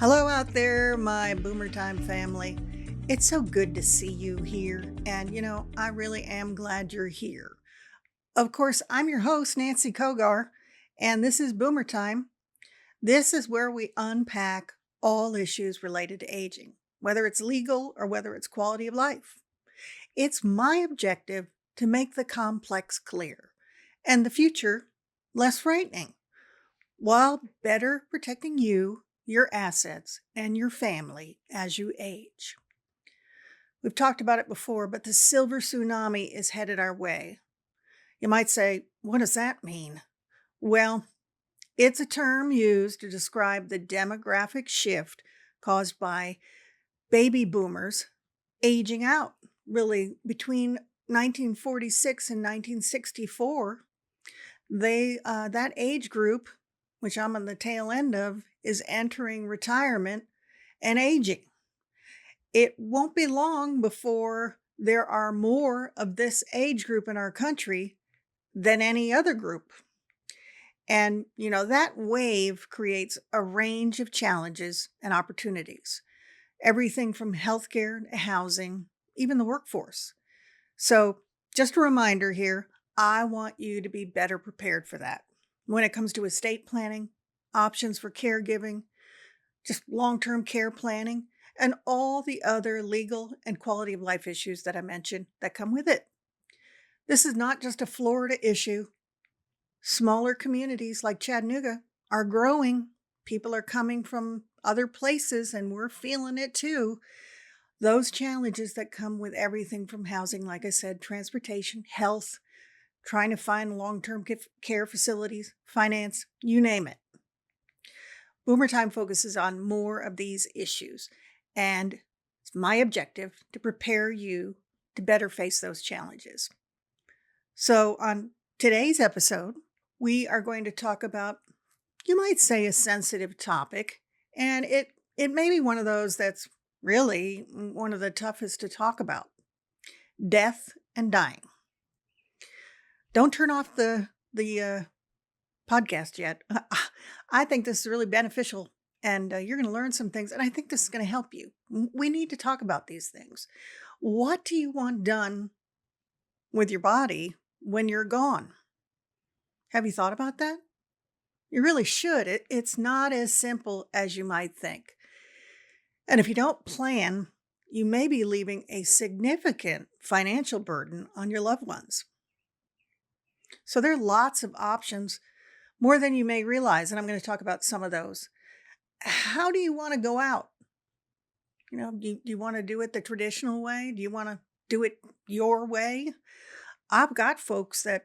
Hello out there, my Boomer Time family. It's so good to see you here. And, I really am glad you're here. Of course, I'm your host, Nancy Cogar, and this is Boomer Time. This is where we unpack all issues related to aging, whether it's legal or whether it's quality of life. It's my objective to make the complex clear and the future less frightening while better protecting you, your assets, and your family as you age. We've talked about it before, but the silver tsunami is headed our way. You might say, what does that mean? Well, it's a term used to describe the demographic shift caused by baby boomers aging out. Really, between 1946 and 1964, that age group, which I'm on the tail end of, is entering retirement and aging. It won't be long before there are more of this age group in our country than any other group. And, that wave creates a range of challenges and opportunities, everything from healthcare to housing, even the workforce. So, just a reminder here, I want you to be better prepared for that. When it comes to estate planning, options for caregiving, just long-term care planning, and all the other legal and quality of life issues that I mentioned that come with it. This is not just a Florida issue. Smaller communities like Chattanooga are growing. People are coming from other places, and we're feeling it too. Those challenges that come with everything from housing, like I said, transportation, health, trying to find long-term care facilities, finance, you name it. Boomer Time focuses on more of these issues, and it's my objective to prepare you to better face those challenges. So on today's episode, we are going to talk about, you might say, a sensitive topic, and it may be one of those that's really one of the toughest to talk about: death and dying. Don't turn off the podcast yet. I think this is really beneficial, and you're going to learn some things, and I think this is going to help you. We need to talk about these things. What do you want done with your body when you're gone? Have you thought about that? You really should. It's not as simple as you might think. And if you don't plan, you may be leaving a significant financial burden on your loved ones. So there are lots of options, more than you may realize, and I'm going to talk about some of those. How do you want to go out? Do you want to do it the traditional way? Do you want to do it your way? I've got folks that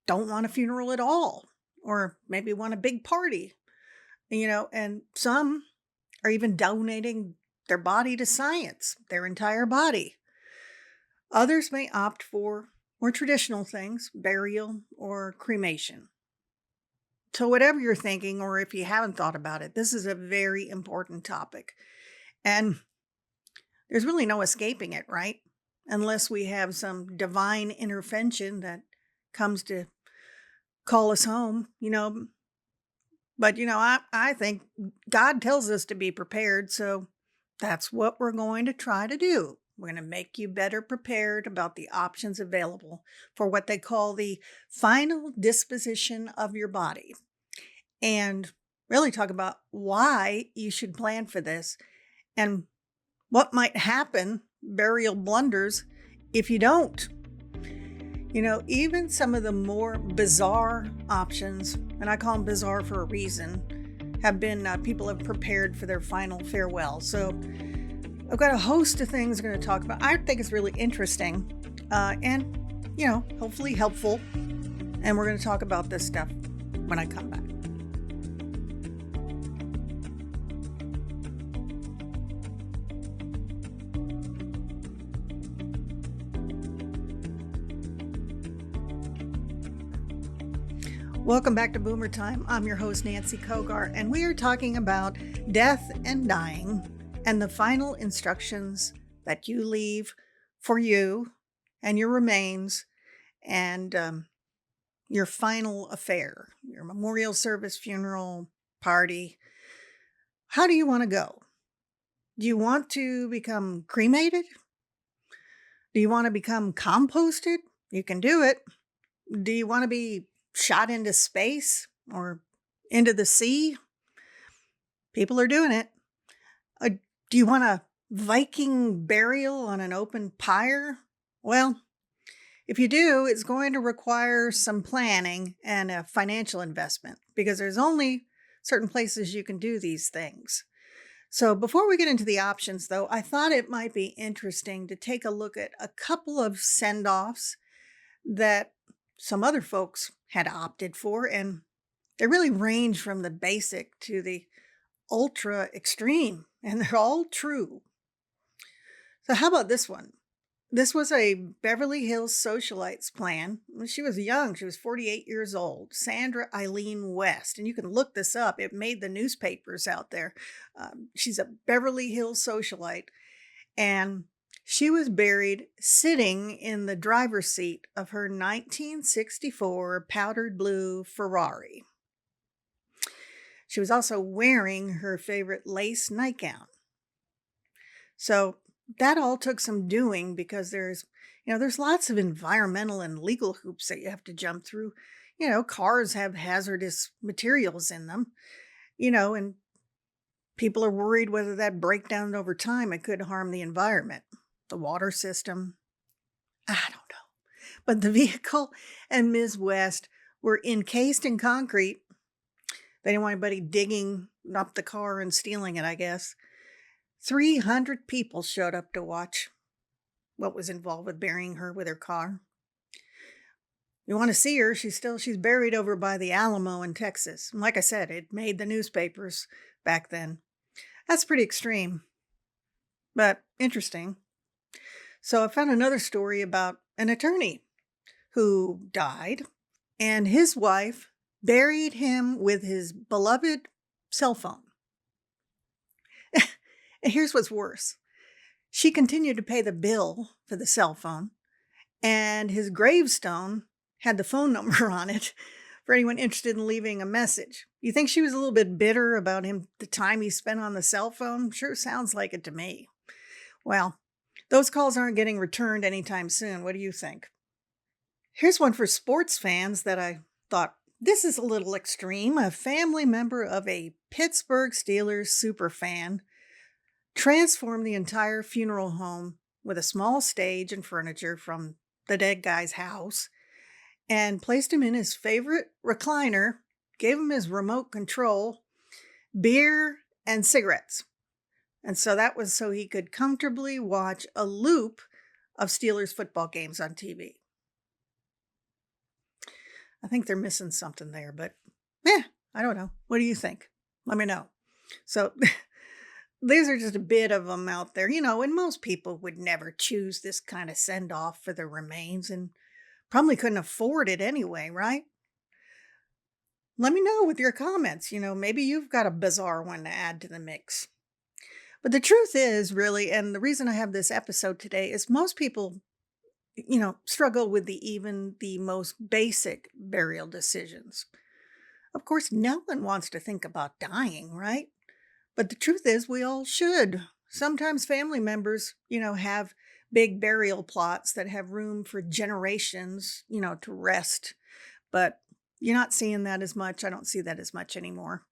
don't want a funeral at all, or maybe want a big party, and some are even donating their body to science, their entire body. Others may opt for more traditional things, burial or cremation. So whatever you're thinking, or if you haven't thought about it, this is a very important topic. And there's really no escaping it, right? Unless we have some divine intervention that comes to call us home, But, I think God tells us to be prepared, so that's what we're going to try to do. We're going to make you better prepared about the options available for what they call the final disposition of your body, and really talk about why you should plan for this and what might happen, burial blunders, if you don't. Even some of the more bizarre options, and I call them bizarre for a reason, have been people have prepared for their final farewell. So I've got a host of things I'm going to talk about. I think it's really interesting and, hopefully helpful. And we're going to talk about this stuff when I come back. Welcome back to Boomer Time. I'm your host, Nancy Cogar, and we are talking about death and dying and the final instructions that you leave for you and your remains and your final affair, your memorial service, funeral, party, How do you want to go? Do you want to become cremated? Do you want to become composted? You can do it. Do you want to be shot into space or into the sea? People are doing it. Uh, do you want a Viking burial on an open pyre? Well, if you do, it's going to require some planning and a financial investment because there's only certain places you can do these things. So before we get into the options, though, I thought it might be interesting to take a look at a couple of send-offs that some other folks had opted for, and they really range from the basic to the ultra extreme, and they're all true. So how about this one? This was a Beverly Hills socialite's plan. When she was young, she was 48 years old, Sandra Eileen West. And you can look this up. It made the newspapers out there. She's a Beverly Hills socialite. And she was buried sitting in the driver's seat of her 1964 powdered blue Ferrari. She was also wearing her favorite lace nightgown. So that all took some doing because there's lots of environmental and legal hoops that you have to jump through. Cars have hazardous materials in them, and people are worried whether that breakdown over time, it could harm the environment, the water system. I don't know. But the vehicle and Ms. West were encased in concrete. They didn't want anybody digging up the car and stealing it, I guess. 300 people showed up to watch what was involved with burying her with her car. You want to see her, she's buried over by the Alamo in Texas. And like I said, it made the newspapers back then. That's pretty extreme, but interesting. So I found another story about an attorney who died, and his wife buried him with his beloved cell phone. And here's what's worse. She continued to pay the bill for the cell phone, and his gravestone had the phone number on it for anyone interested in leaving a message. You think she was a little bit bitter about him, the time he spent on the cell phone? Sure sounds like it to me. Well, those calls aren't getting returned anytime soon. What do you think? Here's one for sports fans that I thought, this is a little extreme. A family member of a Pittsburgh Steelers superfan transformed the entire funeral home with a small stage and furniture from the dead guy's house and placed him in his favorite recliner, gave him his remote control, beer, and cigarettes. And so that was so he could comfortably watch a loop of Steelers football games on TV. I think they're missing something there, but I don't know. What do you think? Let me know. So these are just a bit of them out there, and most people would never choose this kind of send-off for their remains and probably couldn't afford it anyway, right? Let me know with your comments. Maybe you've got a bizarre one to add to the mix. But the truth is, really, and the reason I have this episode today is most people, struggle with even the most basic burial decisions. Of course, no one wants to think about dying, right? But the truth is, we all should. Sometimes family members, have big burial plots that have room for generations, to rest. But you're not seeing that as much. I don't see that as much anymore.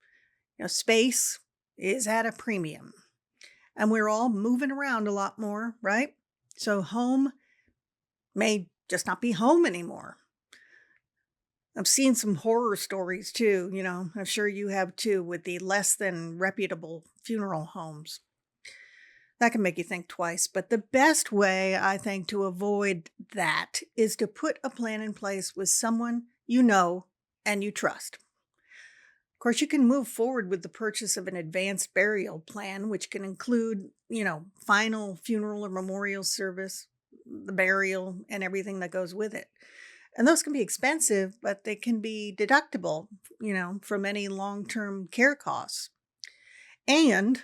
Space is at a premium. And we're all moving around a lot more, right? So home may just not be home anymore. I've seen some horror stories too, I'm sure you have too, with the less than reputable funeral homes. That can make you think twice, but the best way, I think, to avoid that is to put a plan in place with someone you know and you trust. Of course, you can move forward with the purchase of an advanced burial plan, which can include, final funeral or memorial service, the burial, and everything that goes with it. And those can be expensive, but they can be deductible, from any long-term care costs. And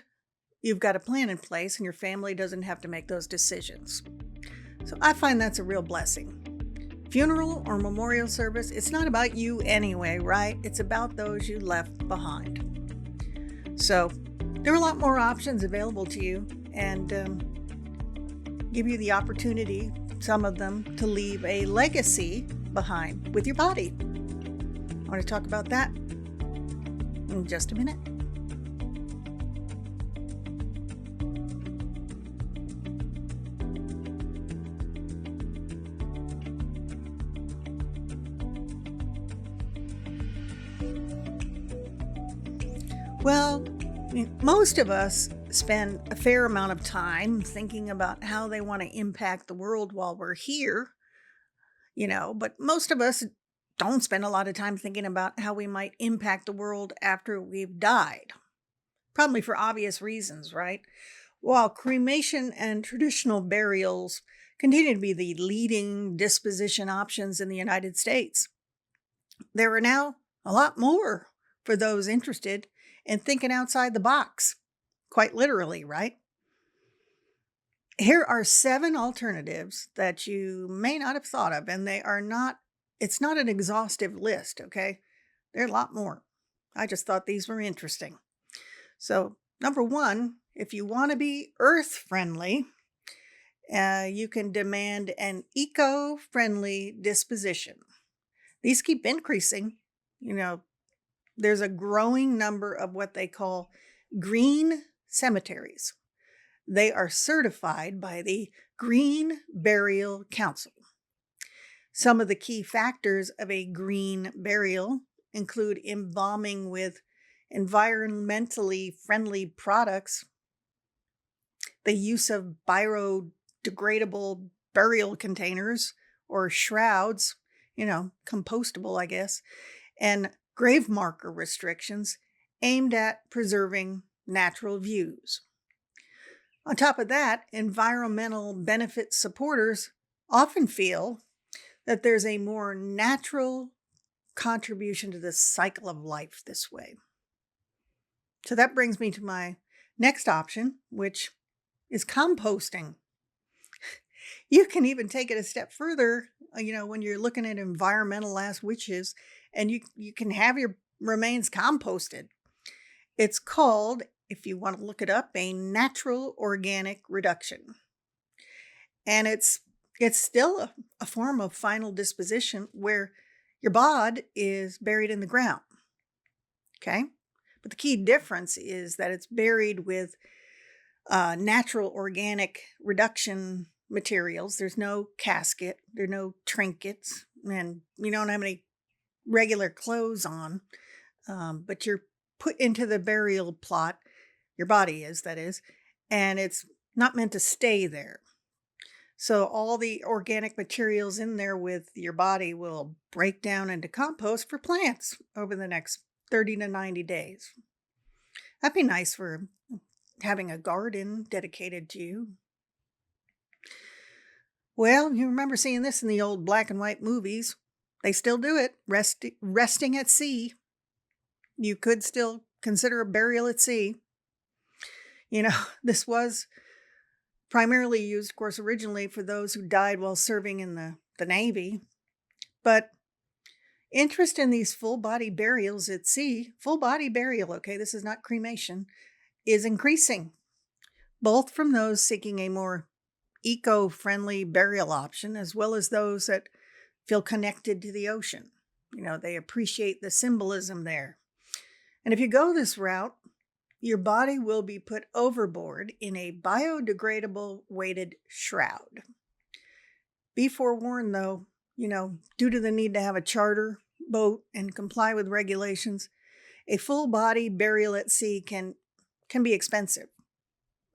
you've got a plan in place and your family doesn't have to make those decisions. So I find that's a real blessing. Funeral or memorial service, it's not about you anyway, right? It's about those you left behind. So there are a lot more options available to you and give you the opportunity, some of them, to leave a legacy behind with your body. I want to talk about that in just a minute. Well, most of us spend a fair amount of time thinking about how they want to impact the world while we're here, but most of us don't spend a lot of time thinking about how we might impact the world after we've died. Probably for obvious reasons, right? While cremation and traditional burials continue to be the leading disposition options in the United States, there are now a lot more for those interested in thinking outside the box. Quite literally, right? Here are 7 alternatives that you may not have thought of, and it's not an exhaustive list, okay? There are a lot more. I just thought these were interesting. So, number 1, if you want to be earth friendly, you can demand an eco-friendly disposition. These keep increasing. There's a growing number of what they call green cemeteries. They are certified by the Green Burial Council. Some of the key factors of a green burial include embalming with environmentally friendly products, the use of biodegradable burial containers or shrouds, compostable, I guess, and grave marker restrictions aimed at preserving natural views. On top of that, environmental benefit supporters often feel that there's a more natural contribution to the cycle of life this way. So that brings me to my next option, which is composting. You can even take it a step further, when you're looking at environmental last wishes, and you can have your remains composted. It's called, if you want to look it up, a natural organic reduction. And it's still a form of final disposition where your bod is buried in the ground. Okay? But the key difference is that it's buried with natural organic reduction materials. There's no casket, there are no trinkets, and you don't have any regular clothes on, but you're put into the burial plot. Your body is, that is, and it's not meant to stay there. So all the organic materials in there with your body will break down into compost for plants over the next 30 to 90 days. That'd be nice for having a garden dedicated to you. Well, you remember seeing this in the old black and white movies. They still do it, resting at sea. You could still consider a burial at sea. This was primarily used, of course, originally for those who died while serving in the Navy. But interest in these full body burials at sea, full body burial, okay, this is not cremation, is increasing, both from those seeking a more eco-friendly burial option, as well as those that feel connected to the ocean. They appreciate the symbolism there. And if you go this route, your body will be put overboard in a biodegradable weighted shroud. Be forewarned, though, due to the need to have a charter boat and comply with regulations, a full body burial at sea can be expensive,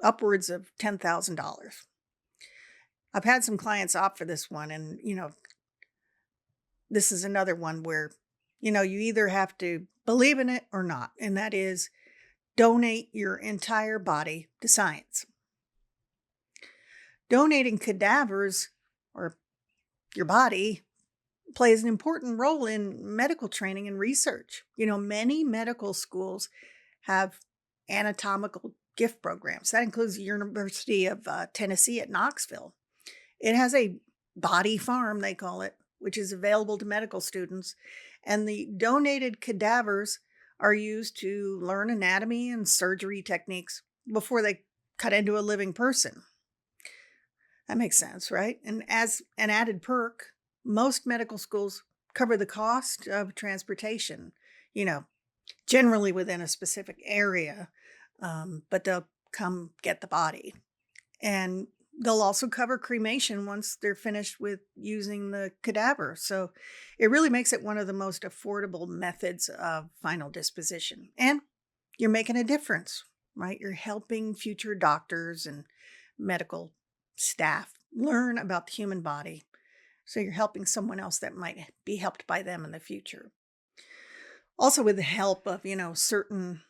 upwards of $10,000. I've had some clients opt for this one, and this is another one where you either have to believe in it or not, and that is donate your entire body to science. Donating cadavers, or your body, plays an important role in medical training and research. Many medical schools have anatomical gift programs. That includes the University of Tennessee at Knoxville. It has a body farm, they call it, which is available to medical students. And the donated cadavers are used to learn anatomy and surgery techniques before they cut into a living person. That makes sense, right? And as an added perk, most medical schools cover the cost of transportation, you know, generally within a specific area, but they'll come get the body. And they'll also cover cremation once they're finished with using the cadaver. So it really makes it one of the most affordable methods of final disposition. And you're making a difference, right? You're helping future doctors and medical staff learn about the human body. So you're helping someone else that might be helped by them in the future. Also, with the help of, certain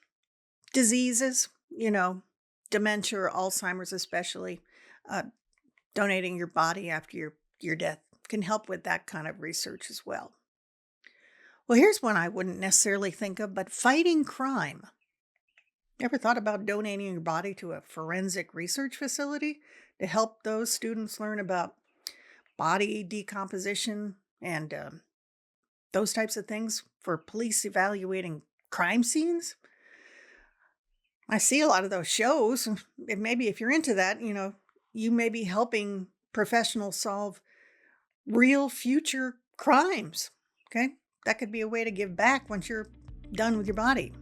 diseases, dementia or Alzheimer's, especially, uh, donating your body after your death can help with that kind of research as well. Well, here's one I wouldn't necessarily think of, but fighting crime. Ever thought about donating your body to a forensic research facility to help those students learn about body decomposition and those types of things for police evaluating crime scenes? I see a lot of those shows. Maybe if you're into that, you may be helping professionals solve real future crimes. Okay. That could be a way to give back once you're done with your body.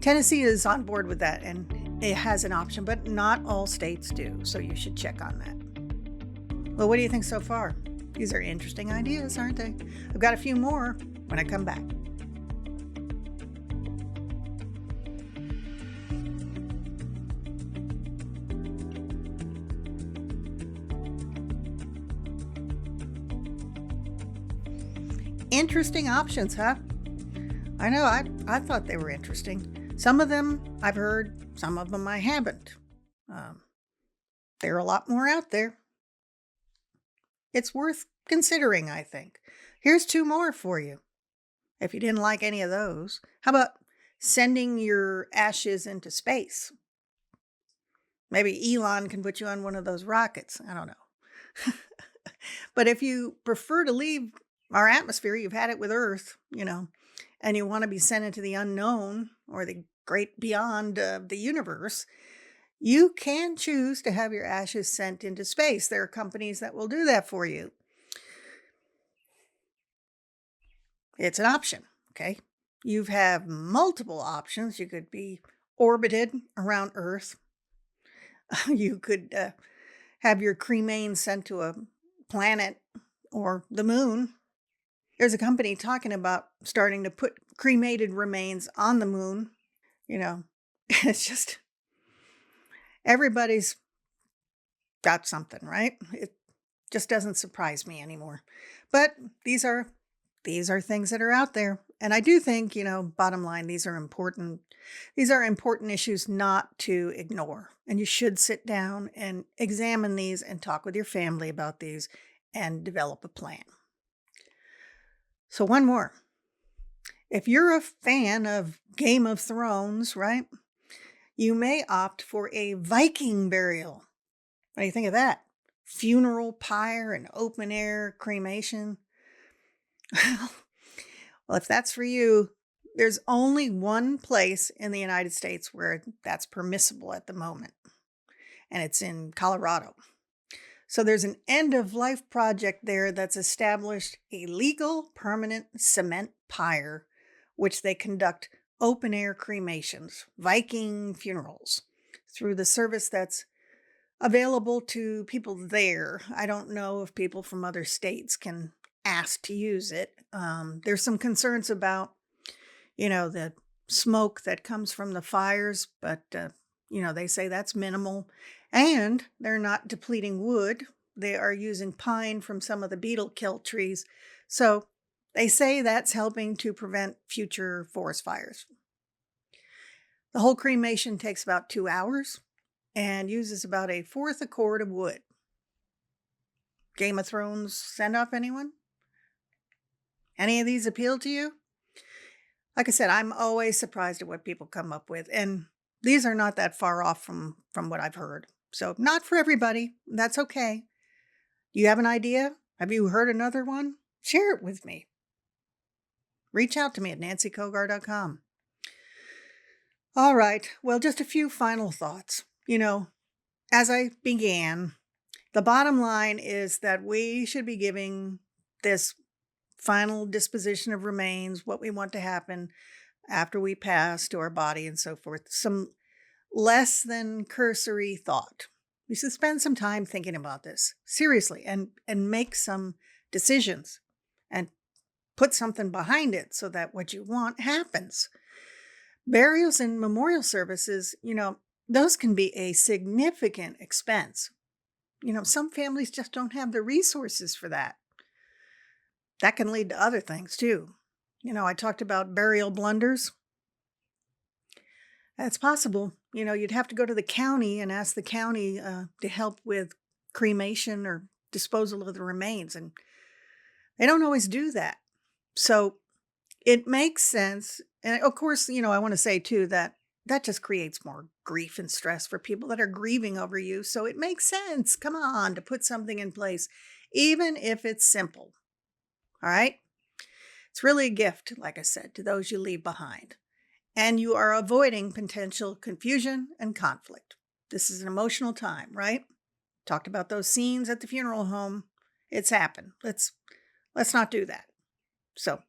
Tennessee is on board with that and it has an option, but not all states do. So you should check on that. Well, what do you think so far? These are interesting ideas, aren't they? I've got a few more when I come back. Interesting options, huh? I know, I thought they were interesting. Some of them I've heard, some of them I haven't. There are a lot more out there. It's worth considering, I think. Here's two more for you. If you didn't like any of those, how about sending your ashes into space? Maybe Elon can put you on one of those rockets. I don't know. But if you prefer to leave our atmosphere, you've had it with Earth, and you want to be sent into the unknown or the great beyond of the universe, you can choose to have your ashes sent into space. There are companies that will do that for you. It's an option, okay? You have multiple options. You could be orbited around Earth. You could have your cremains sent to a planet or the moon. There's a company talking about starting to put cremated remains on the moon. It's just everybody's got something, right? It just doesn't surprise me anymore. But these are things that are out there. And I do think, bottom line, these are important. These are important issues not to ignore. And you should sit down and examine these and talk with your family about these and develop a plan. So one more. If you're a fan of Game of Thrones, right, you may opt for a Viking burial. What do you think of that? Funeral pyre and open air cremation. Well, if that's for you, there's only one place in the United States where that's permissible at the moment, and it's in Colorado. So there's an end-of-life project there that's established a legal permanent cement pyre, which they conduct open-air cremations, Viking funerals, through the service that's available to people there. I don't know if people from other states can ask to use it. There's some concerns about, the smoke that comes from the fires, but, they say that's minimal. And they're not depleting wood. They are using pine from some of the beetle kill trees. So they say that's helping to prevent future forest fires. The whole cremation takes about 2 hours and uses about a fourth a cord of wood. Game of Thrones send off anyone? Any of these appeal to you? Like I said, I'm always surprised at what people come up with. And these are not that far off from what I've heard. So not for everybody. That's okay. Do you have an idea? Have you heard another one? Share it with me. Reach out to me at nancycogar.com. All right. Well, just a few final thoughts. As I began, the bottom line is that we should be giving this final disposition of remains, what we want to happen after we pass to our body and so forth, some less than cursory thought. We should spend some time thinking about this seriously and make some decisions and put something behind it so that what you want happens. Burials and memorial services, those can be a significant expense. Some families just don't have the resources for that. That can lead to other things too. I talked about burial blunders. That's possible. You'd have to go to the county and ask the county to help with cremation or disposal of the remains. And they don't always do that. So it makes sense. And of course, I want to say too that just creates more grief and stress for people that are grieving over you. So it makes sense, come on, to put something in place, even if it's simple. All right? It's really a gift, like I said, to those you leave behind. And you are avoiding potential confusion and conflict. This is an emotional time, right? Talked about those scenes at the funeral home. It's happened. Let's not do that. So,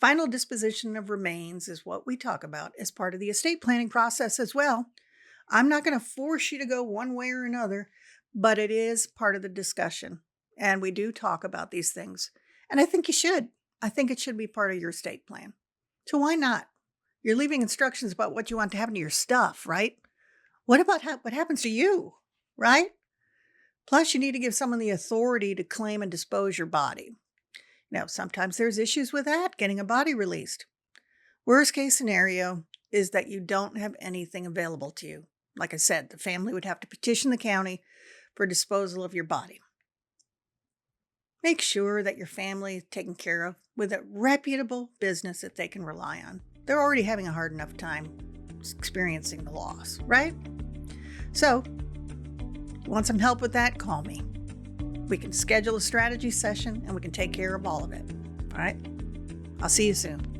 final disposition of remains is what we talk about as part of the estate planning process as well. I'm not going to force you to go one way or another, but it is part of the discussion. And we do talk about these things. And I think you should. I think it should be part of your estate plan. So why not? You're leaving instructions about what you want to happen to your stuff, right? What about what happens to you, right? Plus, you need to give someone the authority to claim and dispose your body. Now, sometimes there's issues with that, getting a body released. Worst case scenario is that you don't have anything available to you. Like I said, the family would have to petition the county for disposal of your body. Make sure that your family is taken care of with a reputable business that they can rely on. They're already having a hard enough time experiencing the loss, right? So, want some help with that? Call me. We can schedule a strategy session and we can take care of all of it. All right? I'll see you soon.